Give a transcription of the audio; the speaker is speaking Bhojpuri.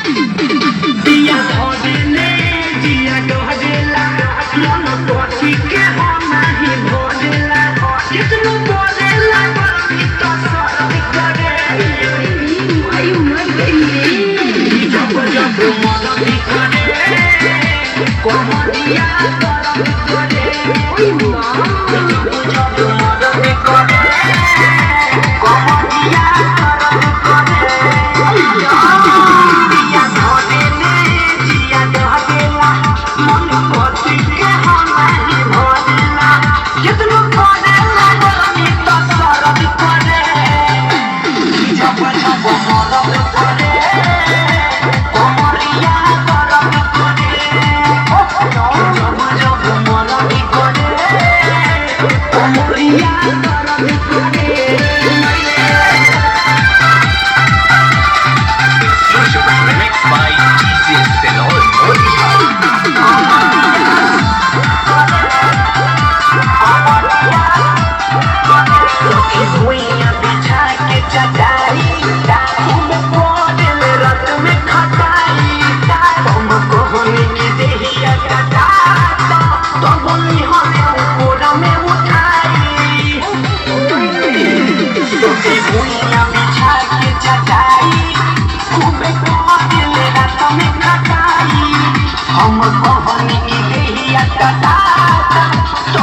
दिया भोजने दिया गहजेला मन पछी के हम नहीं भोजला कितनो बोलेला बरमी तो सरद करे आई मर गई जब जब मन करे कोमरिया सरद करे ओई मां जब जब मन करे कोमरिया सरद करे दिया भोजने दिया गहजेला मन पछी के हम नहीं भोजला कितनो बोलेला बरमी तो सरद करे जब जब मन करे कोमरिया सरद करे जब जब मन करे कोमरिया सरद करे Remixed by DJ Senor Bhuiyan बिछा के चटाई तुम बोल रत में खटाई तुम कोहनी की देहिया कटाता तो बोली हमें कोरा में उठाई भुइयां बिछा के चटाई तुम बोल रत में खटाई हम कोहनी की देहिया कटाता तो